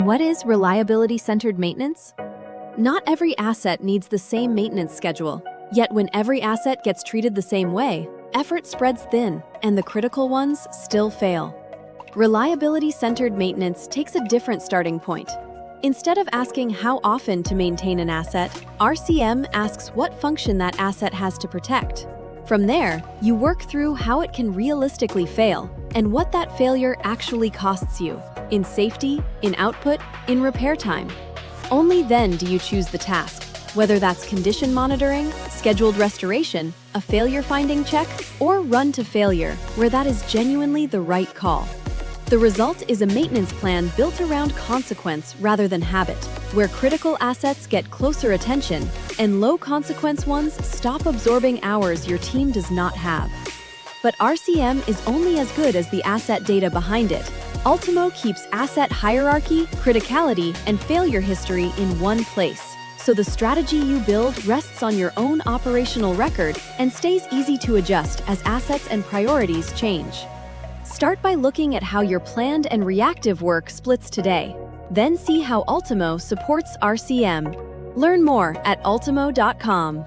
What is reliability-centered maintenance? Not every asset needs the same maintenance schedule. Yet when every asset gets treated the same way, effort spreads thin, and the critical ones still fail. Reliability-centered maintenance takes a different starting point. Instead of asking how often to maintain an asset, RCM asks what function that asset has to protect. From there, you work through how it can realistically fail and what that failure actually costs you in safety, in output, in repair time. Only then do you choose the task, whether that's condition monitoring, scheduled restoration, a failure-finding check, or run to failure, where that is genuinely the right call. The result is a maintenance plan built around consequence rather than habit, where critical assets get closer attention and low-consequence ones stop absorbing hours your team does not have. But RCM is only as good as the asset data behind it. Ultimo keeps asset hierarchy, criticality, and failure history in one place, so the strategy you build rests on your own operational record and stays easy to adjust as assets and priorities change. Start by looking at how your planned and reactive work splits today. Then see how Ultimo supports RCM. Learn more at ultimo.com.